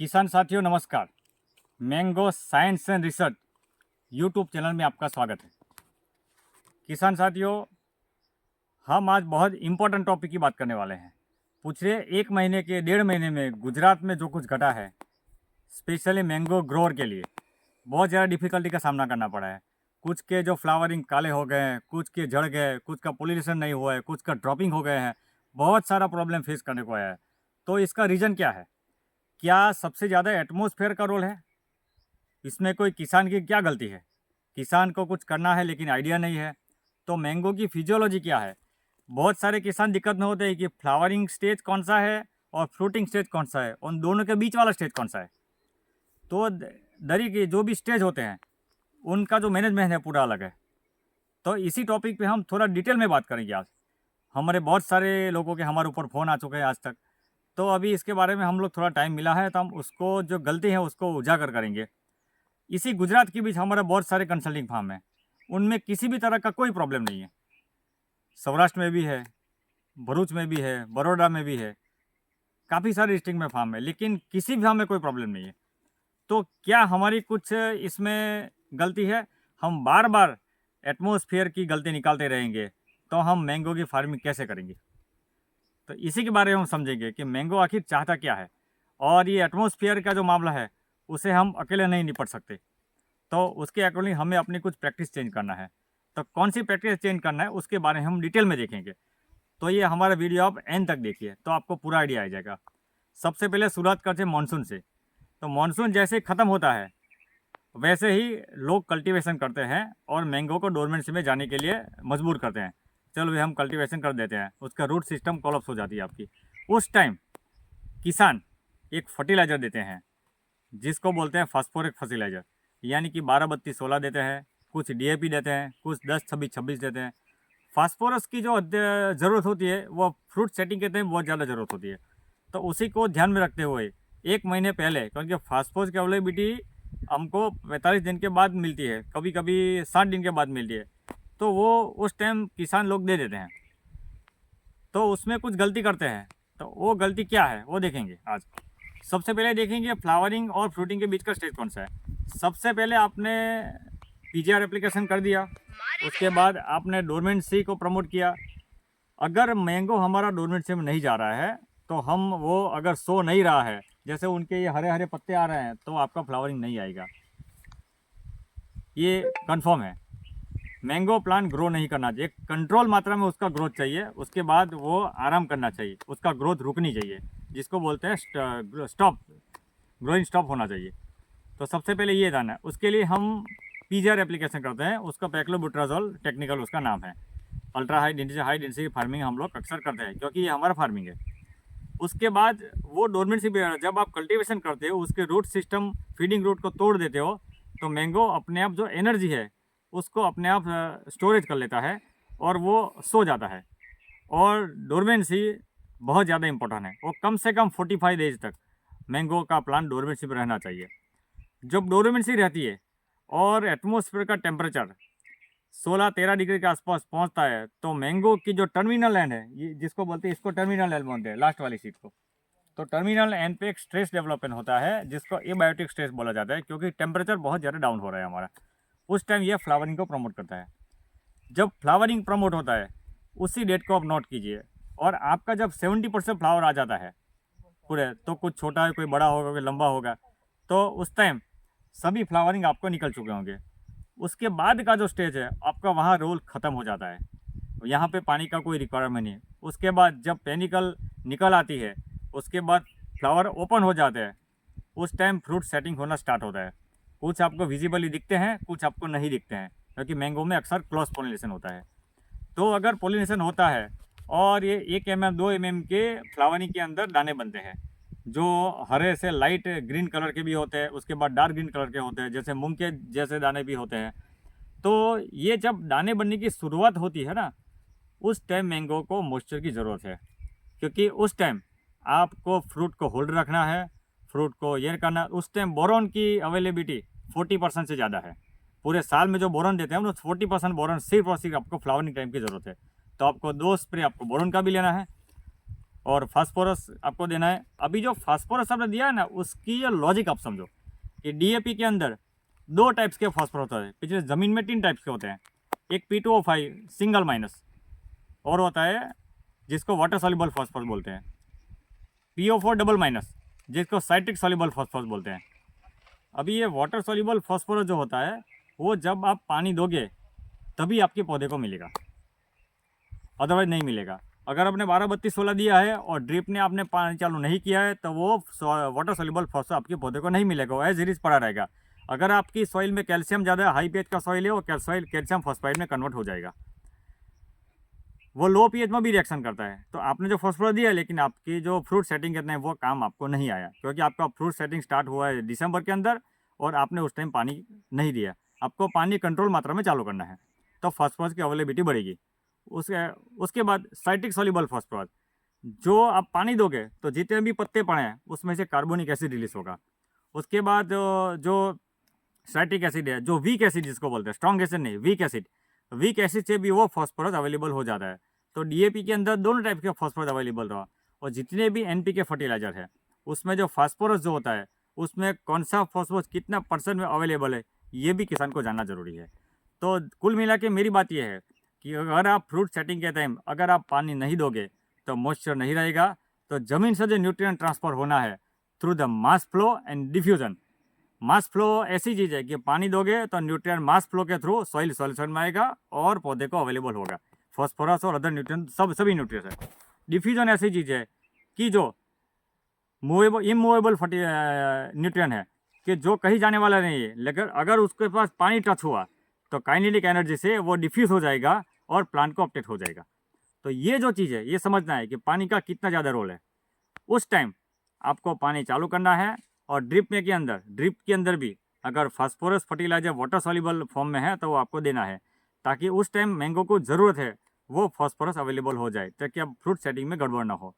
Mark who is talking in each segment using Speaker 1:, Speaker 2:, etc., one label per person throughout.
Speaker 1: किसान साथियों नमस्कार। Mango science and research YouTube channel में आपका स्वागत है। किसान साथियों, हम आज बहुत इम्पोर्टेंट टॉपिक की बात करने वाले हैं। पिछले एक महीने के 1.5 महीने में गुजरात में जो कुछ घटा है, स्पेशली मैंगो ग्रोअर के लिए बहुत ज़्यादा डिफ़िकल्टी का सामना करना पड़ा है। कुछ के जो फ्लावरिंग काले हो गए हैं, कुछ के झड़ गए, कुछ का पोलिनेशन नहीं हुआ है, कुछ का ड्रॉपिंग हो गए हैं। बहुत सारा प्रॉब्लम फेस करने को आया है। तो इसका रीज़न क्या है? क्या सबसे ज़्यादा एटमॉस्फेयर का रोल है? इसमें कोई किसान की क्या गलती है? किसान को कुछ करना है लेकिन आइडिया नहीं है। तो मैंगो की फिजियोलॉजी क्या है? बहुत सारे किसान दिक्कत में होते हैं कि फ्लावरिंग स्टेज कौन सा है और फ्रूटिंग स्टेज कौन सा है, उन दोनों के बीच वाला स्टेज कौन सा है। तो दरी के जो भी स्टेज होते हैं उनका जो मैनेजमेंट है पूरा अलग है। तो इसी टॉपिक पे हम थोड़ा डिटेल में बात करेंगे आज। हमारे बहुत सारे लोगों के हमारे ऊपर फ़ोन आ चुके हैं आज तक। तो अभी इसके बारे में हम लोग थोड़ा टाइम मिला है तो हम उसको जो गलती है उसको उजागर करेंगे। इसी गुजरात के बीच हमारा बहुत सारे कंसल्टिंग फार्म हैं, उनमें किसी भी तरह का कोई प्रॉब्लम नहीं है। सौराष्ट्र में भी है, भरूच में भी है, बड़ौदा में भी है, काफ़ी सारे डिस्ट्रिक्ट में फार्म है, लेकिन किसी भी फार्म में कोई प्रॉब्लम नहीं है। तो क्या हमारी कुछ इसमें गलती है? हम बार बार एटमॉस्फेयर की गलती निकालते रहेंगे तो हम मैंगो की फार्मिंग कैसे करेंगे? तो इसी के बारे में हम समझेंगे कि मैंगो आखिर चाहता क्या है। और ये एटमॉस्फेयर का जो मामला है उसे हम अकेले नहीं निपट सकते। तो उसके अकॉर्डिंग हमें अपनी कुछ प्रैक्टिस चेंज करना है। तो कौन सी प्रैक्टिस चेंज करना है उसके बारे में हम डिटेल में देखेंगे। तो ये हमारा वीडियो आप एंड तक देखिए तो आपको पूरा आइडिया आ जाएगा। सबसे पहले शुरुआत करते हैं मानसून से। तो मानसून जैसे ख़त्म होता है वैसे ही लोग कल्टीवेशन करते हैं और मैंगो को डोरमेंसी में जाने के लिए मजबूर करते हैं। चलो भाई हम कल्टीवेशन कर देते हैं, उसका रूट सिस्टम कोलैप्स हो जाती है आपकी। उस टाइम किसान एक फर्टिलाइज़र देते हैं जिसको बोलते हैं फास्फोरिक फर्टिलाइज़र, यानी कि 12-32-16 देते हैं, कुछ डीएपी देते हैं, कुछ 10-26-26 देते हैं। फास्फोरस की जो ज़रूरत होती है वो फ्रूट सेटिंग के टाइम बहुत ज़्यादा ज़रूरत होती है। तो उसी को ध्यान में रखते हुए 1 महीने पहले, क्योंकि फास्फोरस की अवेलेबिलिटी हमको 45 दिन के बाद मिलती है, कभी कभी 60 दिन के बाद मिलती है, तो वो उस टाइम किसान लोग दे देते हैं। तो उसमें कुछ गलती करते हैं, तो वो गलती क्या है वो देखेंगे आज। सबसे पहले देखेंगे फ्लावरिंग और फ्रूटिंग के बीच का स्टेज कौन सा है। सबसे पहले आपने पीजीआर एप्लीकेशन कर दिया, उसके बाद आपने डोरमेंसी को प्रमोट किया। अगर मैंगो हमारा डोरमेंसी में नहीं जा रहा है तो हम वो अगर सो नहीं रहा है, जैसे उनके ये हरे हरे पत्ते आ रहे हैं, तो आपका फ्लावरिंग नहीं आएगा, ये कंफर्म है। मैंगो प्लांट ग्रो नहीं करना चाहिए, कंट्रोल मात्रा में उसका ग्रोथ चाहिए, उसके बाद वो आराम करना चाहिए, उसका ग्रोथ रुकनी चाहिए, जिसको बोलते हैं स्टॉप, ग्रोइंग स्टॉप होना चाहिए। तो सबसे पहले ये जानना है। उसके लिए हम पीजीआर एप्लीकेशन करते हैं, उसका पैक्लोबुट्राजोल टेक्निकल उसका नाम है। अल्ट्रा हाई डेंसिटी फार्मिंग हम लोग अक्सर करते हैं क्योंकि ये हमारा फार्मिंग है। उसके बाद वो डोरमेंसी पीरियड, जब आप कल्टीवेशन करते हो उसके रूट सिस्टम फीडिंग रूट को तोड़ देते हो, तो मैंगो अपने आप जो एनर्जी है उसको अपने आप स्टोरेज कर लेता है और वो सो जाता है। और डोरमेंसी बहुत ज़्यादा इंपॉर्टेंट है, वो कम से कम 45 डेज तक मैंगो का प्लांट डोरमेंसी में रहना चाहिए। जब डोरमेंसी रहती है और एटमॉस्फेयर का टेम्परेचर 16-13 डिग्री के आसपास पहुंचता है, तो मैंगो की जो टर्मिनल एंड है, ये जिसको बोलते हैं, इसको टर्मिनल एंड बोलते हैं, लास्ट वाली सीट को। तो टर्मिनल एंड पे एक स्ट्रेस डेवलपमेंट होता है जिसको एबायोटिक स्ट्रेस बोला जाता है, क्योंकि टेम्परेचर बहुत ज़्यादा डाउन हो रहा है हमारा। उस टाइम ये फ्लावरिंग को प्रमोट करता है। जब फ्लावरिंग प्रमोट होता है उसी डेट को आप नोट कीजिए। और आपका जब 70% फ्लावर आ जाता है पूरे, तो कुछ छोटा है, कोई बड़ा होगा, कोई लंबा होगा, तो उस टाइम सभी फ्लावरिंग आपको निकल चुके होंगे। उसके बाद का जो स्टेज है आपका, वहाँ रोल ख़त्म हो जाता है, यहाँ पे पानी का कोई रिक्वायरमेंट नहीं। उसके बाद जब पेनिकल निकल आती है, उसके बाद फ्लावर ओपन हो जाते हैं, उस टाइम फ्रूट सेटिंग होना स्टार्ट होता है। कुछ आपको विजिबली दिखते हैं, कुछ आपको नहीं दिखते हैं, क्योंकि मैंगो में अक्सर क्रॉस पोलिनेशन होता है। तो अगर पोलिनेशन होता है और ये 1 mm 2 mm के फ्लावरिंग के अंदर दाने बनते हैं, जो हरे से लाइट ग्रीन कलर के भी होते हैं, उसके बाद डार्क ग्रीन कलर के होते हैं, जैसे मूंग के जैसे दाने भी होते हैं। तो ये जब दाने बनने की शुरुआत होती है ना, उस टाइम मैंगो को मॉइस्चर की ज़रूरत है, क्योंकि उस टाइम आपको फ्रूट को होल्ड रखना है, फ्रूट को ये करना। उस टाइम बोरॉन की अवेलेबिलिटी 40% से ज़्यादा है। पूरे साल में जो बोरॉन देते हैं, 40% बोरॉन सिर्फ और सिर्फ आपको फ्लावरिंग टाइम की ज़रूरत है। तो आपको 2 स्प्रे आपको बोरॉन का भी लेना है और फास्फोरस आपको देना है। अभी जो फास्फोरस आपने दिया है ना, उसकी ये लॉजिक आप समझो कि डीएपी के अंदर 2 टाइप्स के फास्फोरस होते हैं। पिछले ज़मीन में 3 टाइप्स के होते हैं। एक P2O5 सिंगल माइनस, और होता है जिसको वाटर सॉल्युबल फास्फोरस बोलते हैं, PO4 डबल माइनस जिसको साइट्रिक सॉल्युबल फास्फोरस बोलते हैं। अभी ये वाटर सॉल्युबल फास्फोरस जो होता है वो जब आप पानी दोगे तभी आपके पौधे को मिलेगा, अदरवाइज नहीं मिलेगा। अगर आपने 12-32-16 दिया है और ड्रिप ने आपने पानी चालू नहीं किया है तो वो वाटर सॉल्युबल फास्फोरस आपके पौधे को नहीं मिलेगा, वो एज इट इज पड़ा रहेगा। अगर आपकी सॉइल में कैल्शियम ज़्यादा है, हाई पीएच का सॉइल है, वो सॉइल कैल्शियम फॉस्फाइड में कन्वर्ट हो जाएगा। वो लो पीएच में भी रिएक्शन करता है। तो आपने जो फास्फोरस दिया है, लेकिन आपकी जो फ्रूट सेटिंग करते हैं वो काम आपको नहीं आया, क्योंकि आपका फ्रूट सेटिंग स्टार्ट हुआ है दिसंबर के अंदर और आपने उस टाइम पानी नहीं दिया। आपको पानी कंट्रोल मात्रा में चालू करना है, तो फास्फोरस की अवेलेबिलिटी बढ़ेगी। उसके बाद साइट्रिक सॉल्युबल फास्फोरस, जो आप पानी दोगे तो जितने भी पत्ते पड़े हैं उसमें से कार्बोनिक एसिड रिलीज होगा। उसके बाद जो साइट्रिक एसिड है, जो वीक एसिड जिसको बोलते हैं, स्ट्रॉन्ग एसिड नहीं, वीक एसिड से भी वो फास्फोरस अवेलेबल हो जाता है। तो डीएपी के अंदर दोनों टाइप के फास्फोरस अवेलेबल रहा। और जितने भी एनपीके फर्टिलाइजर है उसमें जो फास्फोरस जो होता है उसमें कौन सा फास्फोरस कितना परसेंट में अवेलेबल है, ये भी किसान को जानना जरूरी है। तो कुल मिला के मेरी बात यह है कि अगर आप फ्रूट सेटिंग के टाइम अगर आप पानी नहीं दोगे तो मॉइस्चर नहीं रहेगा, तो ज़मीन से जो न्यूट्रिएंट ट्रांसफ़र होना है through the mass flow and diffusion. Mass flow ऐसी चीज़ है कि पानी दोगे तो न्यूट्रिएंट मास फ्लो के थ्रू सॉइल सॉल्यूशन में आएगा और पौधे को अवेलेबल होगा फॉस्फोरस और अदर न्यूट्रिएंट, सभी न्यूट्रिएंट्स है। डिफ्यूजन ऐसी चीज़ है कि जो मूवेबल इमूवेबल न्यूट्रिएंट है कि जो कहीं जाने वाला नहीं है, लेकिन अगर उसके पास पानी टच हुआ तो काइनेटिक एनर्जी से वो डिफ्यूज़ हो जाएगा और प्लांट को अपटेट हो जाएगा। तो ये जो चीज़ है ये समझना है कि पानी का कितना ज़्यादा रोल है। उस टाइम आपको पानी चालू करना है। और ड्रिप के अंदर भी अगर phosphorus fertiliser water soluble form में है तो वो आपको देना है, ताकि उस टाइम मैंगो को ज़रूरत है वो फास्फोरस अवेलेबल हो जाए, ताकि अब फ्रूट सेटिंग में गड़बड़ ना हो।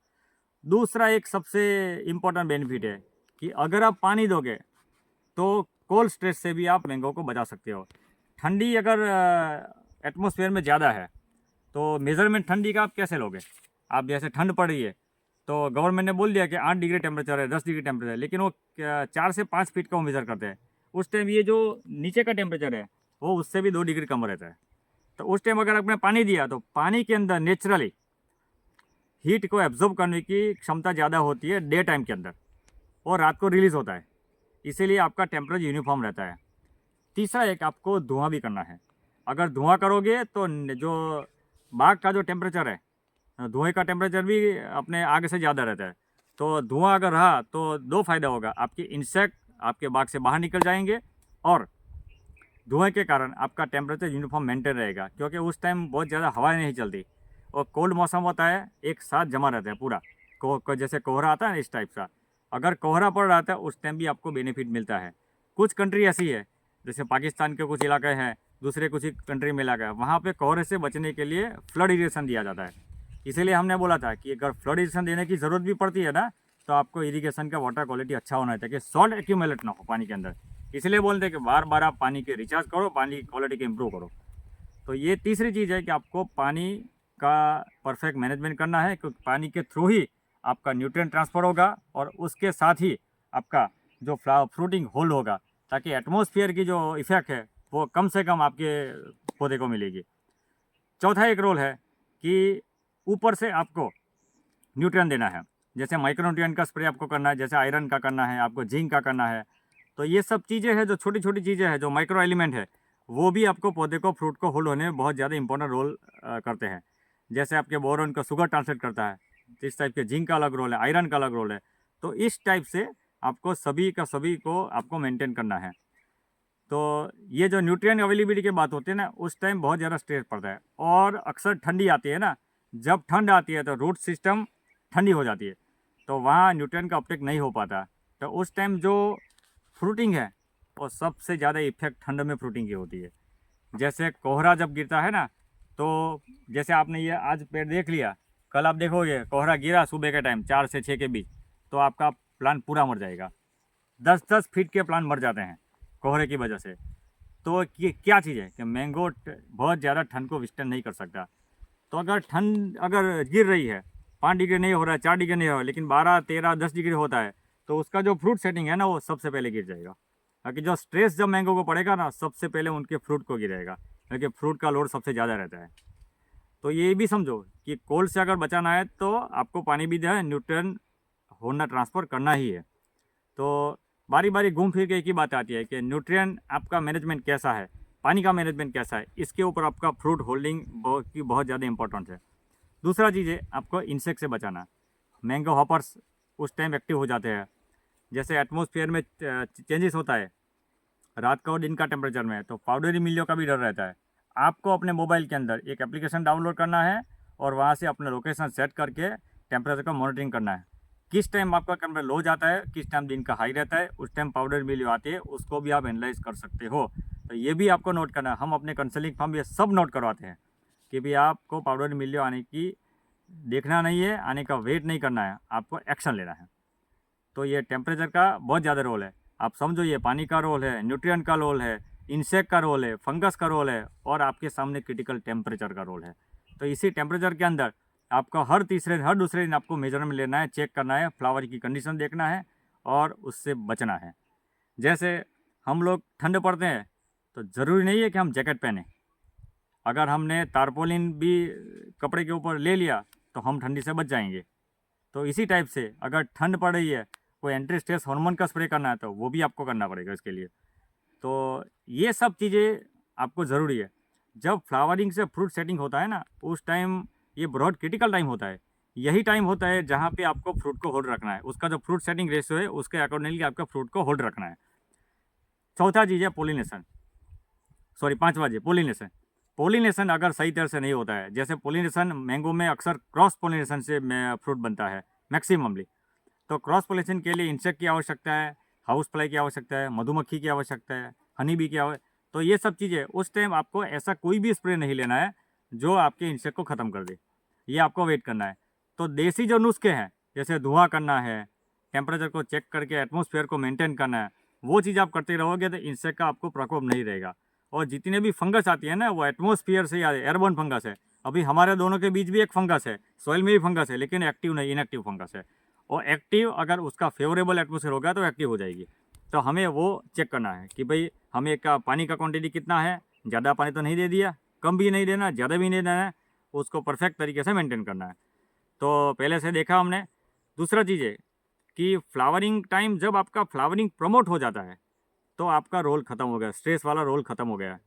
Speaker 1: दूसरा एक सबसे इम्पोर्टेंट बेनिफिट है कि अगर आप पानी दोगे तो कोल्ड स्ट्रेस से भी आप मैंगो को बचा सकते हो। ठंडी अगर एटमॉस्फेयर में ज़्यादा है तो मेज़रमेंट ठंडी का आप कैसे लोगे? आप जैसे ठंड पड़ रही है तो गवर्नमेंट ने बोल दिया कि 8 डिग्री टेम्परेचर है, 10 डिग्री टेम्परेचर है, लेकिन वो 4 से 5 फीट का वो मेज़र करते हैं। उस टाइम ये जो नीचे का टेम्परेचर है वो उससे भी 2 डिग्री कम रहता है। तो उस टाइम अगर आपने पानी दिया तो पानी के अंदर नेचुरली हीट को एब्जॉर्ब करने की क्षमता ज़्यादा होती है डे टाइम के अंदर, और रात को रिलीज़ होता है, इसीलिए आपका टेम्परेचर यूनिफॉर्म रहता है। तीसरा एक आपको धुआं भी करना है। अगर धुआं करोगे तो जो बाग का जो टेम्परेचर है, धुएं का टेम्परेचर भी अपने आग से ज़्यादा रहता है। तो धुआं अगर रहा तो 2 फ़ायदा होगा, आपके इंसेक्ट आपके बाग से बाहर निकल जाएंगे और धुएं के कारण आपका टेम्परेचर यूनिफॉर्म मेंटेन रहेगा, क्योंकि उस टाइम बहुत ज़्यादा हवाएं नहीं चलती और कोल्ड मौसम होता है, एक साथ जमा रहता है पूरा जैसे कोहरा आता है ना, इस टाइप का। अगर कोहरा पड़ रहा था उस टाइम भी आपको बेनिफिट मिलता है। कुछ कंट्री ऐसी है जैसे पाकिस्तान के कुछ इलाके हैं, दूसरे कुछ कंट्री में इलाका है, वहाँ पे कोहरे से बचने के लिए फ्लड इरीगेशन दिया जाता है। इसीलिए हमने बोला था कि अगर फ्लड इरीगेशन देने की ज़रूरत भी पड़ती है ना, तो आपको इरीगेशन का वाटर क्वालिटी अच्छा होना चाहिए ताकि सॉल्ट एक्यूमुलेट ना हो पानी के अंदर। इसलिए बोलते हैं कि बार बार आप पानी के रिचार्ज करो, पानी की क्वालिटी को इम्प्रूव करो। तो ये तीसरी चीज़ है कि आपको पानी का परफेक्ट मैनेजमेंट करना है, क्योंकि पानी के थ्रू ही आपका न्यूट्रिएंट ट्रांसफ़र होगा और उसके साथ ही आपका जो फ्रूटिंग होल्ड होगा, ताकि एटमॉस्फेयर की जो इफ़ेक्ट है वो कम से कम आपके पौधे को मिलेगी। चौथा एक रोल है कि ऊपर से आपको न्यूट्रिएंट देना है, जैसे माइक्रो न्यूट्रिएंट का स्प्रे आपको करना है, जैसे आयरन का करना है, आपको जिंक का करना है। तो ये सब चीज़ें हैं जो छोटी छोटी चीज़ें हैं, जो माइक्रो एलिमेंट है, वो भी आपको पौधे को फ्रूट को होल्ड होने में बहुत ज़्यादा इंपॉर्टेंट रोल करते हैं। जैसे आपके बोरोन का शुगर ट्रांसलेट करता है, इस टाइप के जिंक का अलग रोल है, आयरन का अलग रोल है। तो इस टाइप से आपको सभी को आपको मेंटेन करना है। तो ये जो न्यूट्रिएंट अवेलेबिलिटी की बात होती है ना, उस टाइम बहुत ज़्यादा स्ट्रेस पड़ता है, और अक्सर ठंडी आती है ना, जब ठंड आती है तो रूट सिस्टम ठंडी हो जाती है, तो वहाँ न्यूट्रिएंट का अपटेक नहीं हो पाता। तो उस टाइम जो फ्रूटिंग है वो सबसे ज़्यादा इफेक्ट ठंड में फ्रूटिंग की होती है। जैसे कोहरा जब गिरता है ना, तो जैसे आपने ये आज पेड़ देख लिया, कल आप देखोगे कोहरा गिरा सुबह के टाइम 4 से 6 के बीच, तो आपका प्लांट पूरा मर जाएगा। 10-10 फीट के प्लांट मर जाते हैं कोहरे की वजह से। तो ये क्या चीज़ है कि मैंगो बहुत ज़्यादा ठंड को विस्टैंड नहीं कर सकता। तो अगर ठंड अगर गिर रही है 5 डिग्री नहीं हो रहा है, 4 डिग्री नहीं हो रहा है, लेकिन 12, 13, 10 डिग्री होता है, तो उसका जो फ्रूट सेटिंग है ना वो सबसे पहले गिर जाएगा। ताकि जो स्ट्रेस जब मैंगो को पड़ेगा ना, सबसे पहले उनके फ्रूट को गिरेगा, क्योंकि फ्रूट का लोड सबसे ज़्यादा रहता है। तो ये भी समझो कि कोल्ड से अगर बचाना है तो आपको पानी भी जो है न्यूट्रिएंट होना ट्रांसफ़र करना ही है। तो बारी बारी घूम फिर के एक ही बात आती है कि न्यूट्रिएंट आपका मैनेजमेंट कैसा है, पानी का मैनेजमेंट कैसा है, इसके ऊपर आपका फ्रूट होल्डिंग की बहुत ज़्यादा इंपॉर्टेंट है। दूसरा चीज़ है आपको इंसेक्ट से बचाना। मैंगो हॉपर्स उस टाइम एक्टिव हो जाते हैं, जैसे एटमॉस्फेयर में चेंजेस होता है रात का और दिन का टेम्परेचर में, तो पाउडरी मिलियों का भी डर रहता है। आपको अपने मोबाइल के अंदर एक एप्लीकेशन डाउनलोड करना है और वहाँ से अपना लोकेशन सेट करके टेम्परेचर का मॉनिटरिंग करना है। किस टाइम आपका टेम्परेचर लो जाता है, किस टाइम दिन का हाई रहता है, उस टाइम पाउडर मिलियो आती है, उसको भी आप एनालाइज कर सकते हो। तो ये भी आपको नोट करना है। हम अपने कंसल्टिंग फर्म ये सब नोट करवाते हैं कि भाई आपको पाउडर मिलियो आने की देखना नहीं है, आने का वेट नहीं करना है, आपको एक्शन लेना है। तो ये टेम्परेचर का बहुत ज़्यादा रोल है। आप समझो ये पानी का रोल है, न्यूट्रिएंट का रोल है, इंसेक्ट का रोल है, फंगस का रोल है और आपके सामने क्रिटिकल टेम्परेचर का रोल है। तो इसी टेम्परेचर के अंदर आपको हर दूसरे दिन आपको मेजरमेंट लेना है, चेक करना है, फ्लावर की कंडीशन देखना है और उससे बचना है। जैसे हम लोग ठंड पड़ते हैं तो ज़रूरी नहीं है कि हम जैकेट पहने। अगर हमने तारपोलिन भी कपड़े के ऊपर ले लिया तो हम ठंडी से बच जाएंगे। तो इसी टाइप से अगर ठंड पड़ रही है, कोई एंटी स्ट्रेस हार्मोन का स्प्रे करना है तो वो भी आपको करना पड़ेगा इसके लिए। तो ये सब चीज़ें आपको ज़रूरी है। जब फ्लावरिंग से फ्रूट सेटिंग होता है ना, उस टाइम ये बहुत क्रिटिकल टाइम होता है। यही टाइम होता है जहाँ पे आपको फ्रूट को होल्ड रखना है। उसका जो फ्रूट सेटिंग रेशियो है उसके अकॉर्डिंगली आपका फ्रूट को होल्ड रखना है। चौथा चीज़ है पोलिनेशन, सॉरी 5वां चीज़ पोलिनेशन। पोलिनेशन अगर सही तरह से नहीं होता है, जैसे पोलिनेशन मैंगो में अक्सर क्रॉस पोलिनेशन से फ्रूट बनता है मैक्सिममली। तो क्रॉस पोलिनेशन के लिए इंसेक्ट की आवश्यकता है, हाउस फ्लाई की आवश्यकता है, मधुमक्खी की आवश्यकता है, हनी बी की आवश्यकता। तो ये सब चीज़ें उस टाइम आपको ऐसा कोई भी स्प्रे नहीं लेना है जो आपके इंसेक्ट को ख़त्म कर दे। ये आपको वेट करना है। तो देसी जो नुस्खे हैं, जैसे धुआं करना है, टेम्परेचर को चेक करके एटमॉस्फेयर को मेंटेन करना है, वो चीज़ आप करते रहोगे तो इंसेक्ट का आपको प्रकोप नहीं रहेगा। और जितने भी फंगस आती है ना, वो एटमॉस्फेयर से या एयरबोर्न फंगस है। अभी हमारे दोनों के बीच भी एक फंगस है, सॉइल में भी फंगस है, लेकिन एक्टिव नहीं, इनएक्टिव फंगस है। और एक्टिव अगर उसका फेवरेबल एटमॉस्फेयर होगा तो एक्टिव हो जाएगी। तो हमें वो चेक करना है कि भाई हमें का पानी का क्वांटिटी कितना है, ज़्यादा पानी तो नहीं दे दिया, कम भी नहीं देना, ज़्यादा भी नहीं देना है, उसको परफेक्ट तरीके से मेंटेन करना है। तो पहले से देखा हमने। दूसरा चीज़ है कि फ्लावरिंग टाइम जब आपका फ्लावरिंग प्रमोट हो जाता है तो आपका रोल ख़त्म हो गया, स्ट्रेस वाला रोल ख़त्म हो गया।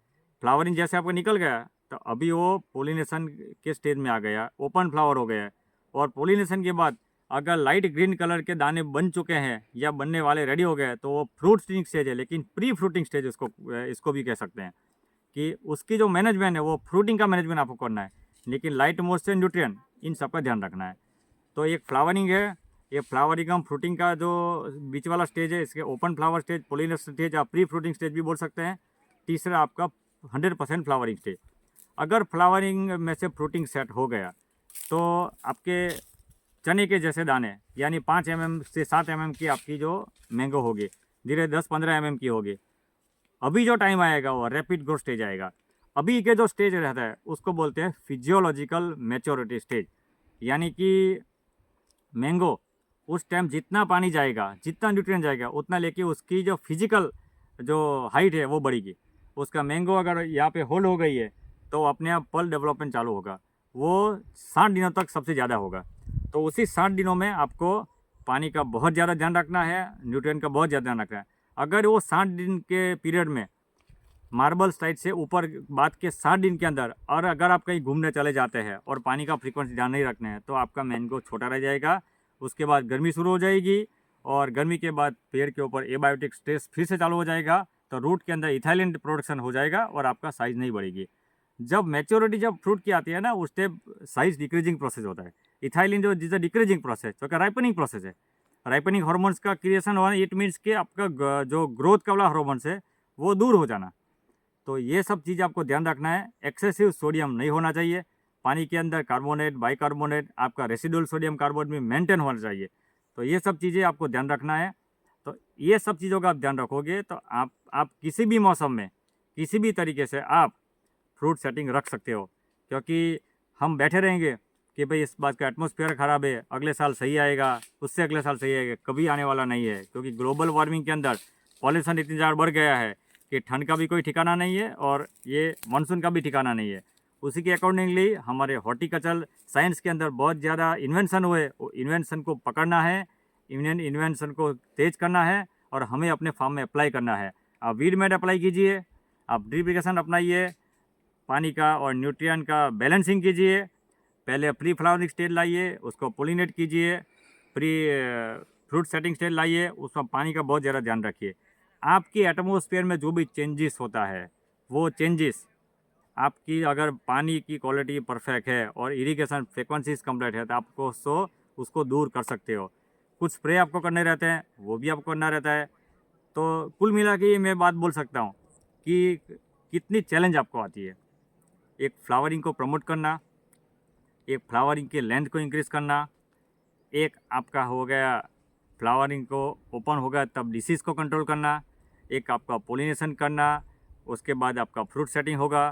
Speaker 1: फ्लावरिंग जैसे आपका निकल गया तो अभी वो पोलिनेशन के स्टेज में आ गया, ओपन फ्लावर हो गया। और पोलिनेशन के बाद अगर लाइट ग्रीन कलर के दाने बन चुके हैं या बनने वाले रेडी हो गए तो वो फ्रूटिंग स्टेज है, लेकिन प्री फ्रूटिंग स्टेज इसको भी कह सकते हैं कि उसकी जो मैनेजमेंट है वो फ्रूटिंग का मैनेजमेंट आपको करना है, लेकिन लाइट मॉइस्चर न्यूट्रिएंट इन सब का ध्यान रखना है। तो एक फ्लावरिंग है, ये फ्लावरिंग हम फ्रूटिंग का जो बीच वाला स्टेज है, इसके open flower stage, pollination stage, आप प्री फ्रूटिंग स्टेज भी बोल सकते हैं। तीसरा आपका 100% फ्लावरिंग स्टेज। अगर फ्लावरिंग में से फ्रूटिंग सेट हो गया तो आपके चने के जैसे दाने यानी 5 mm से 7 mm की आपकी जो मैंगो होगी, धीरे 10-15 mm की होगी। अभी जो टाइम आएगा वो रैपिड ग्रोथ स्टेज आएगा। अभी के जो स्टेज रहता है उसको बोलते हैं फिजियोलॉजिकल मैच्योरिटी स्टेज, यानी कि मैंगो उस टाइम जितना पानी जाएगा, जितना न्यूट्रिएंट जाएगा, उतना लेके उसकी जो फिजिकल जो हाइट है वो बढ़ेगी। उसका मैंगो अगर यहाँ पे होल्ड हो गई है तो अपने आप पल डेवलपमेंट चालू होगा। वो 60 दिनों तक सबसे ज़्यादा होगा। तो उसी 60 दिनों में आपको पानी का बहुत ज़्यादा ध्यान रखना है, न्यूट्रिएंट का बहुत ज़्यादा ध्यान रखना है। अगर वो 60 दिन के पीरियड में मार्बल साइड से ऊपर बात के 60 दिन के अंदर और अगर आप कहीं घूमने चले जाते हैं और पानी का फ्रीक्वेंसी ध्यान नहीं रखना है तो आपका मैंगो छोटा रह जाएगा। उसके बाद गर्मी शुरू हो जाएगी और गर्मी के बाद पेड़ के ऊपर एबायोटिक स्ट्रेस फिर से चालू हो जाएगा, तो रूट के अंदर इथाइलिन प्रोडक्शन हो जाएगा और आपका साइज़ नहीं बढ़ेगी। जब मैच्योरिटी जब फ्रूट की आती है ना, उस टाइम साइज डिक्रीजिंग प्रोसेस होता है। इथाइलिन जो इज अ डिक्रीजिंग प्रोसेस, जो कि राइपनिंग प्रोसेस है। राइपनिंग हार्मोन्स का क्रिएशन होना, इट मीन्स कि आपका जो ग्रोथ का वाला हार्मोन्स है वो दूर हो जाना। तो ये सब चीज़ आपको ध्यान रखना है। एक्सेसिव सोडियम नहीं होना चाहिए पानी के अंदर, कार्बोनेट, बाइकार्बोनेट, आपका रेसिडुअल सोडियम कार्बोनेट भी मेंटेन होना चाहिए। तो ये सब चीज़ें आपको ध्यान रखना है। तो ये सब चीज़ों का आप ध्यान रखोगे तो आप किसी भी मौसम में किसी भी तरीके से आप फ्रूट सेटिंग रख सकते हो। क्योंकि हम बैठे रहेंगे कि भाई इस बात का एटमॉस्फेयर ख़राब है, अगले साल सही आएगा, उससे अगले साल सही आएगा, कभी आने वाला नहीं है। क्योंकि ग्लोबल वार्मिंग के अंदर पॉल्यूशन इतनी ज़्यादा बढ़ गया है कि ठंड का भी कोई ठिकाना नहीं है और ये मानसून का भी ठिकाना नहीं है। उसी के अकॉर्डिंगली हमारे हॉर्टिकल्चर साइंस के अंदर बहुत ज़्यादा इन्वेंशन हुए, वो इन्वेंशन को पकड़ना है, इन्वेंशन को तेज करना है और हमें अपने फार्म में अप्लाई करना है। आप वीड मेड अप्लाई कीजिए, आप ड्रिप इरिगेशन अपनाइए, पानी का और न्यूट्रिएंट का बैलेंसिंग कीजिए, पहले प्री फ्लावरिंग स्टेज लाइए, उसको पोलिनेट कीजिए, प्री फ्रूट सेटिंग स्टेज लाइए, उसमें पानी का बहुत ज़्यादा ध्यान रखिए। आपकी एटमॉस्फेयर में जो भी चेंजेस होता है वो चेंजेस आपकी, अगर पानी की क्वालिटी परफेक्ट है और इरिगेशन फ्रिक्वेंसीज कंप्लीट है तो आपको उसको दूर कर सकते हो। कुछ स्प्रे आपको करने रहते हैं, वो भी आपको करना रहता है। तो कुल मिला के मैं बात बोल सकता हूँ कि कितनी चैलेंज आपको आती है। एक फ्लावरिंग को प्रमोट करना, एक फ्लावरिंग के लेंथ को इंक्रीज़ करना, एक आपका हो गया फ्लावरिंग को ओपन हो गया तब डिसीज़ को कंट्रोल करना, एक आपका पोलिनेशन करना, उसके बाद आपका फ्रूट सेटिंग होगा,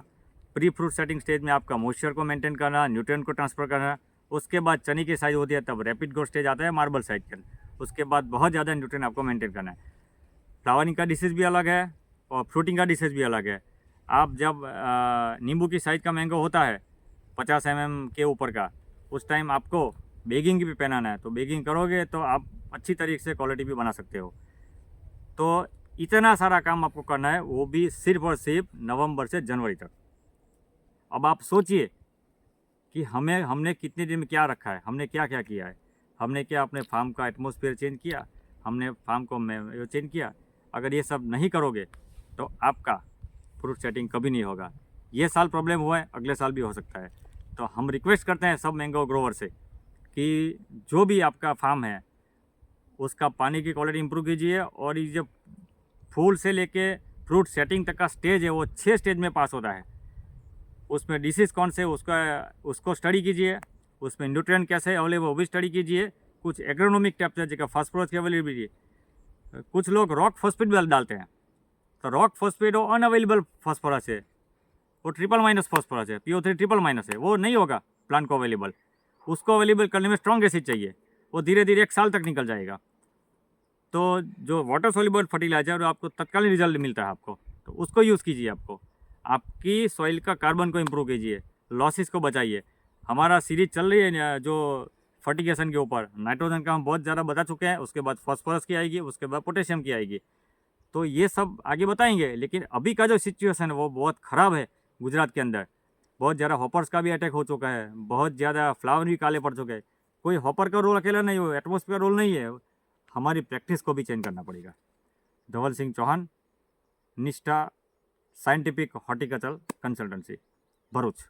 Speaker 1: प्री फ्रूट सेटिंग स्टेज में आपका मॉइस्चर को मेंटेन करना, न्यूट्रिएंट को ट्रांसफ़र करना, उसके बाद चने की साइज़ होती है तब रैपिड ग्रोथ स्टेज आता है मार्बल साइज के, उसके बाद बहुत ज़्यादा न्यूट्रिएंट आपको मेंटेन करना है। फ्लावरिंग का डिसीज़ भी अलग है और फ्रूटिंग का डिसीज़ भी अलग है। आप जब नींबू की साइज़ का मैंगो होता है 50 mm के ऊपर का, उस टाइम आपको बेगिंग भी पहनाना है, तो बेगिंग करोगे तो आप अच्छी तरीके से क्वालिटी भी बना सकते हो। तो इतना सारा काम आपको करना है, वो भी सिर्फ और सिर्फ नवंबर से जनवरी तक। अब आप सोचिए कि हमने कितने दिन में क्या रखा है, हमने क्या क्या किया है, हमने क्या अपने फार्म का एटमॉस्फेयर चेंज किया, हमने फार्म को चेंज किया। अगर ये सब नहीं करोगे तो आपका फ्रूट सेटिंग कभी नहीं होगा। ये साल प्रॉब्लम हुआ है, अगले साल भी हो सकता है। तो हम रिक्वेस्ट करते हैं सब मैंगो ग्रोवर से कि जो भी आपका फार्म है उसका पानी की क्वालिटी इंप्रूव कीजिए, और ये जो फूल से लेके फ्रूट सेटिंग तक का स्टेज है वो 6 स्टेज में पास होता है। उसमें डिसीज़ कौन से उसको स्टडी कीजिए, उसमें न्यूट्रिएंट कैसे अवेलेबल वो भी स्टडी कीजिए। कुछ एग्रोनॉमिक टाइप से जगह फास्फोरस की अवेलेबिलिटी, कुछ लोग रॉक फॉस्फेट भी डालते हैं, तो रॉक फॉस्फेट वो अनअवेलेबल फास्फोरस है, वो ट्रिपल माइनस फास्फोरस है, PO3 ट्रिपल माइनस है, वो नहीं होगा प्लांट को अवेलेबल। उसको अवेलेबल करने में स्ट्रॉन्ग एसिड चाहिए, वो धीरे धीरे 1 साल तक निकल जाएगा। तो जो वाटर सोल्यूबल फर्टिलाइजर आपको तत्कालीन रिजल्ट मिलता है आपको, तो उसको यूज़ कीजिए। आपकी सॉइल का कार्बन को इम्प्रूव कीजिए, लॉसेस को बचाइए। हमारा सीरीज चल रही है जो फर्टिगेशन के ऊपर, नाइट्रोजन का हम बहुत ज़्यादा बता चुके हैं, उसके बाद फॉस्फोरस की आएगी, उसके बाद पोटेशियम की आएगी, तो ये सब आगे बताएंगे। लेकिन अभी का जो सिचुएशन है वो बहुत ख़राब है। गुजरात के अंदर बहुत ज़्यादा हॉपर्स का भी अटैक हो चुका है, बहुत ज़्यादा फ्लावर भी काले पड़ चुके हैं। कोई हॉपर का रोल अकेला नहीं हो, एटमॉस्फेयर रोल नहीं है, हमारी प्रैक्टिस को भी चेंज करना पड़ेगा। धवल सिंह चौहान, निष्ठा साइंटिफिक हॉर्टिकल्चर कंसल्टेंसी, भरूच।